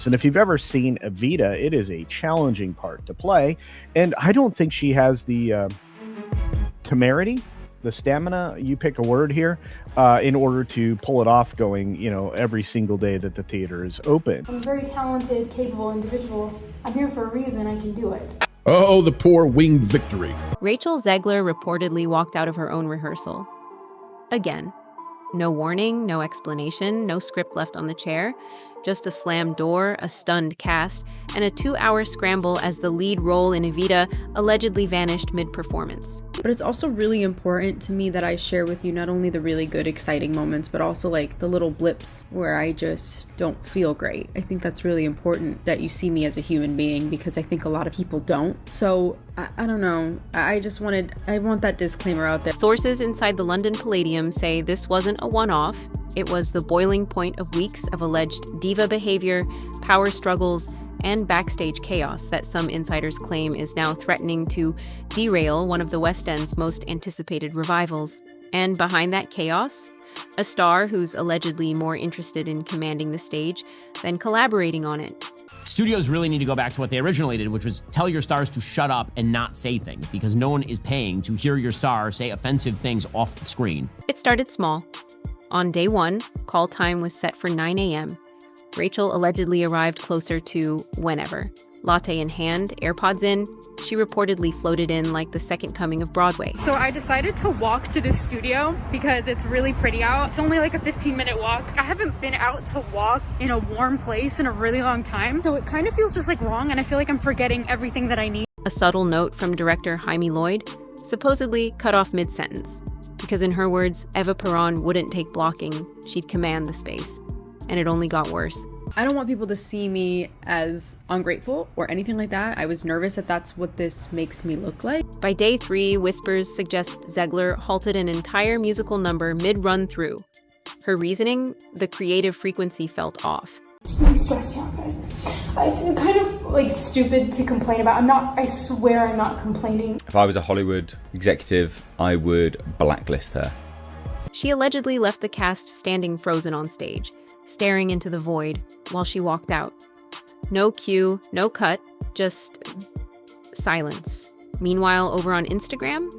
And if you've ever seen Evita, it is a challenging part to play. And I don't think she has the temerity, the stamina, you pick a word here, in order to pull it off going, every single day that the theater is open. I'm a very talented, capable individual. I'm here for a reason. I can do it. Oh, the poor winged victory. Rachel Zegler reportedly walked out of her own rehearsal. Again. No warning, no explanation, no script left on the chair. Just a slammed door, a stunned cast, and a 2-hour scramble as the lead role in Evita allegedly vanished mid-performance. But it's also really important to me that I share with you not only the really good, exciting moments, but also like the little blips where I just don't feel great. I think that's really important that you see me as a human being, because I think a lot of people don't. So I don't know. I want that disclaimer out there. Sources inside the London Palladium say this wasn't a one-off. It was the boiling point of weeks of alleged diva behavior, power struggles, and backstage chaos that some insiders claim is now threatening to derail one of the West End's most anticipated revivals. And behind that chaos, a star who's allegedly more interested in commanding the stage than collaborating on it. Studios really need to go back to what they originally did, which was tell your stars to shut up and not say things, because no one is paying to hear your star say offensive things off the screen. It started small. On day 1, call time was set for 9 a.m. Rachel allegedly arrived closer to whenever. Latte in hand, AirPods in, she reportedly floated in like the second coming of Broadway. So I decided to walk to this studio because it's really pretty out. It's only like a 15-minute walk. I haven't been out to walk in a warm place in a really long time. So it kind of feels just like wrong, and I feel like I'm forgetting everything that I need. A subtle note from director Jaime Lloyd, supposedly cut off mid-sentence. Because in her words, Eva Peron wouldn't take blocking, she'd command the space. And it only got worse. I don't want people to see me as ungrateful or anything like that. I was nervous that that's what this makes me look like. By day 3, whispers suggest Zegler halted an entire musical number mid-run through. Her reasoning, the creative frequency felt off. I'm really stressed out, guys. It's kind of like stupid to complain about. I swear I'm not complaining. If I was a Hollywood executive, I would blacklist her. She allegedly left the cast standing frozen on stage, staring into the void while she walked out. No cue, no cut, just silence. Meanwhile, over on Instagram,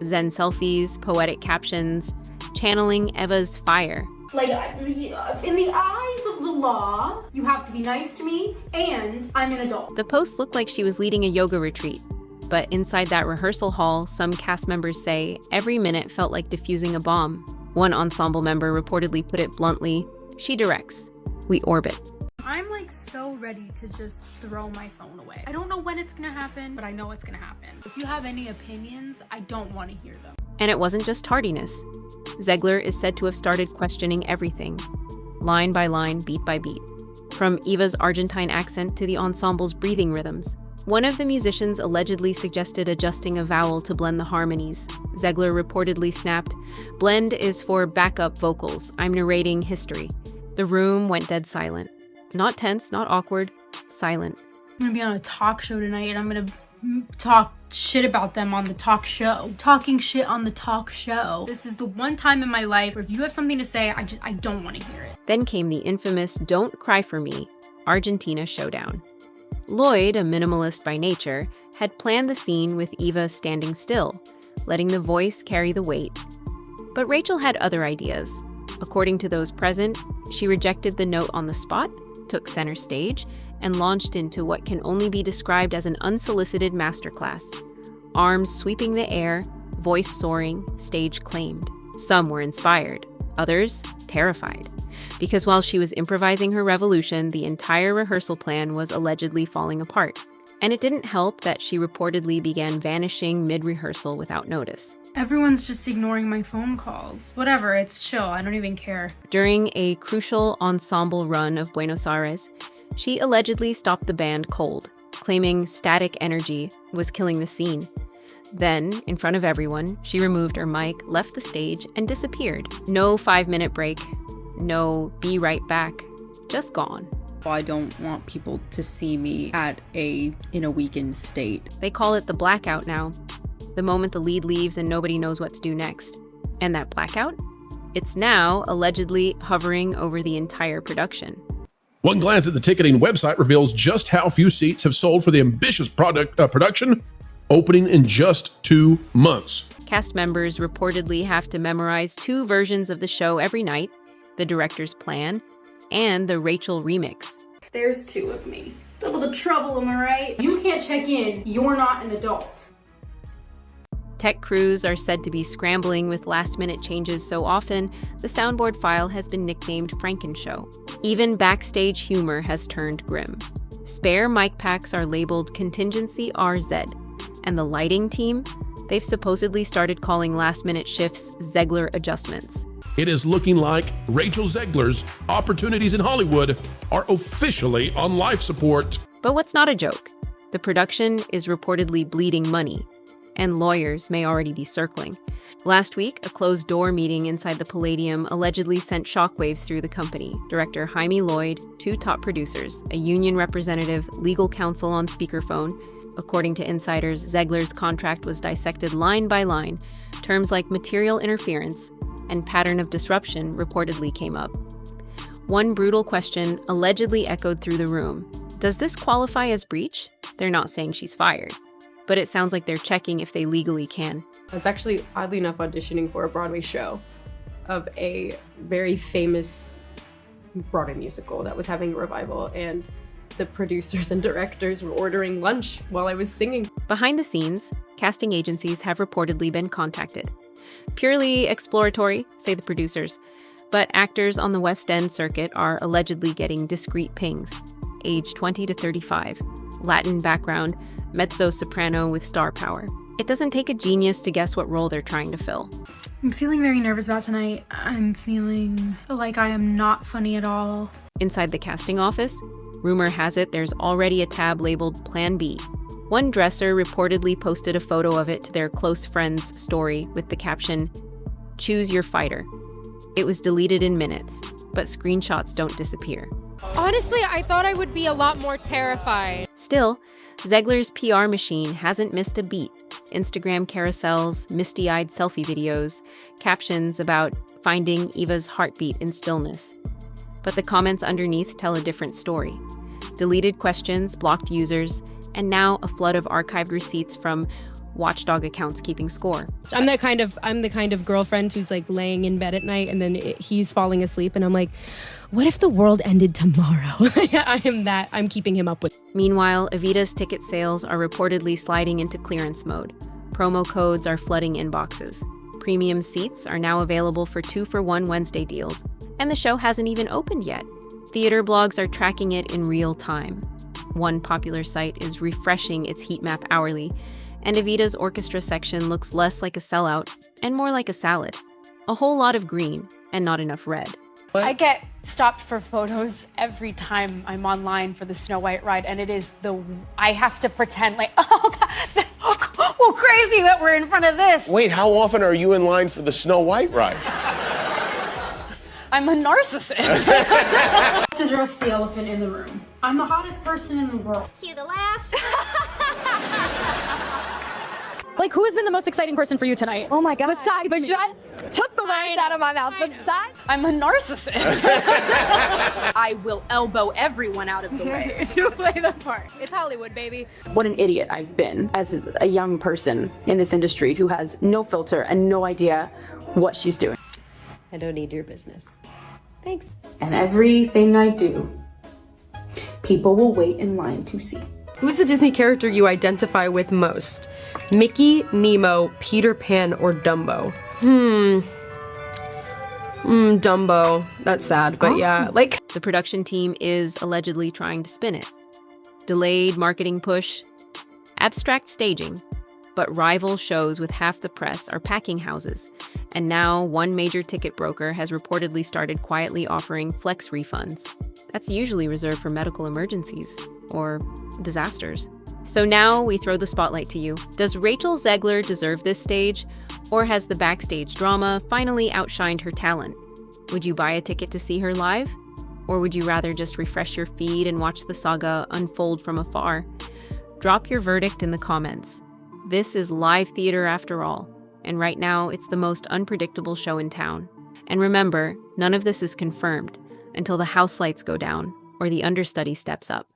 Zen selfies, poetic captions, channeling Eva's fire. Like, in the eyes of the law, you have to be nice to me, and I'm an adult. The post looked like she was leading a yoga retreat, but inside that rehearsal hall, some cast members say every minute felt like defusing a bomb. One ensemble member reportedly put it bluntly, she directs, we orbit. I'm like so ready to just throw my phone away. I don't know when it's gonna happen, but I know it's gonna happen. If you have any opinions, I don't want to hear them. And it wasn't just tardiness. Zegler is said to have started questioning everything, line by line, beat by beat, from Eva's Argentine accent to the ensemble's breathing rhythms. One of the musicians allegedly suggested adjusting a vowel to blend the harmonies. Zegler reportedly snapped, "Blend is for backup vocals. I'm narrating history." The room went dead silent. Not tense, not awkward, silent. I'm gonna be on a talk show tonight, and I'm gonna talk shit about them on the talk show. Talking shit on the talk show. This is the one time in my life where if you have something to say, I don't want to hear it. Then came the infamous Don't Cry For Me, Argentina showdown. Lloyd, a minimalist by nature, had planned the scene with Eva standing still, letting the voice carry the weight. But Rachel had other ideas. According to those present, she rejected the note on the spot, took center stage, and launched into what can only be described as an unsolicited masterclass. Arms sweeping the air, voice soaring, stage claimed. Some were inspired, others terrified. Because while she was improvising her revolution, the entire rehearsal plan was allegedly falling apart. And it didn't help that she reportedly began vanishing mid-rehearsal without notice. Everyone's just ignoring my phone calls. Whatever, it's chill, I don't even care. During a crucial ensemble run of Buenos Aires, she allegedly stopped the band cold, claiming static energy was killing the scene. Then, in front of everyone, she removed her mic, left the stage, and disappeared. No 5-minute break. No be right back. Just gone. I don't want people to see me in a weakened state. They call it the blackout now. The moment the lead leaves and nobody knows what to do next. And that blackout? It's now allegedly hovering over the entire production. One glance at the ticketing website reveals just how few seats have sold for the ambitious production, opening in just 2 months. Cast members reportedly have to memorize 2 versions of the show every night, the director's plan, and the Rachel remix. There's 2 of me. Double the trouble, am I right? You can't check in. You're not an adult. Tech crews are said to be scrambling with last-minute changes so often, the soundboard file has been nicknamed Frankenshow. Even backstage humor has turned grim. Spare mic packs are labeled Contingency RZ, and the lighting team, they've supposedly started calling last-minute shifts Zegler adjustments. It is looking like Rachel Zegler's opportunities in Hollywood are officially on life support. But what's not a joke? The production is reportedly bleeding money, and lawyers may already be circling. Last week, a closed-door meeting inside the Palladium allegedly sent shockwaves through the company. Director Jaime Lloyd, 2 top producers, a union representative, legal counsel on speakerphone. According to insiders, Zegler's contract was dissected line by line. Terms like material interference and pattern of disruption reportedly came up. One brutal question allegedly echoed through the room. Does this qualify as breach? They're not saying she's fired, but it sounds like they're checking if they legally can. I was actually, oddly enough, auditioning for a Broadway show of a very famous Broadway musical that was having a revival, and the producers and directors were ordering lunch while I was singing. Behind the scenes, casting agencies have reportedly been contacted. Purely exploratory, say the producers, but actors on the West End circuit are allegedly getting discreet pings. Age 20 to 35, Latin background, mezzo-soprano with star power. It doesn't take a genius to guess what role they're trying to fill. I'm feeling very nervous about tonight. I'm feeling like I am not funny at all. Inside the casting office, rumor has it there's already a tab labeled Plan B. One dresser reportedly posted a photo of it to their close friends' story with the caption, "Choose your fighter." It was deleted in minutes, but screenshots don't disappear. Honestly, I thought I would be a lot more terrified. Still, Zegler's PR machine hasn't missed a beat. Instagram carousels, misty-eyed selfie videos, captions about finding Eva's heartbeat in stillness. But the comments underneath tell a different story. Deleted questions, blocked users, and now a flood of archived receipts from watchdog accounts keeping score. I'm the kind of girlfriend who's like laying in bed at night and then he's falling asleep and I'm like, what if the world ended tomorrow? I am that. I'm keeping him up with. Meanwhile, Evita's ticket sales are reportedly sliding into clearance mode. Promo codes are flooding inboxes. Premium seats are now available for 2-for-1 Wednesday deals, and the show hasn't even opened yet. Theater blogs are tracking it in real time. One popular site is refreshing its heat map hourly, and Evita's orchestra section looks less like a sellout and more like a salad. A whole lot of green and not enough red. I get stopped for photos every time I'm online for the Snow White ride, and I have to pretend like, oh God, well, crazy that we're in front of this. Wait, how often are you in line for the Snow White ride? I'm a narcissist. To address the elephant in the room. I'm the hottest person in the world. Cue the laugh. Like, who has been the most exciting person for you tonight? Oh my God. Besides me. Took the words out of my mouth. Besides. I'm a narcissist. I will elbow everyone out of the way to play the part. It's Hollywood, baby. What an idiot I've been as a young person in this industry who has no filter and no idea what she's doing. I don't need your business. Thanks. And everything I do, people will wait in line to see. Who's the Disney character you identify with most? Mickey, Nemo, Peter Pan, or Dumbo? Dumbo. That's sad, but yeah, like... The production team is allegedly trying to spin it. Delayed marketing push, abstract staging, but rival shows with half the press are packing houses, and now one major ticket broker has reportedly started quietly offering flex refunds. That's usually reserved for medical emergencies or disasters. So now we throw the spotlight to you. Does Rachel Zegler deserve this stage, or has the backstage drama finally outshined her talent? Would you buy a ticket to see her live? Or would you rather just refresh your feed and watch the saga unfold from afar? Drop your verdict in the comments. This is live theater after all, and right now it's the most unpredictable show in town. And remember, none of this is confirmed until the house lights go down or the understudy steps up.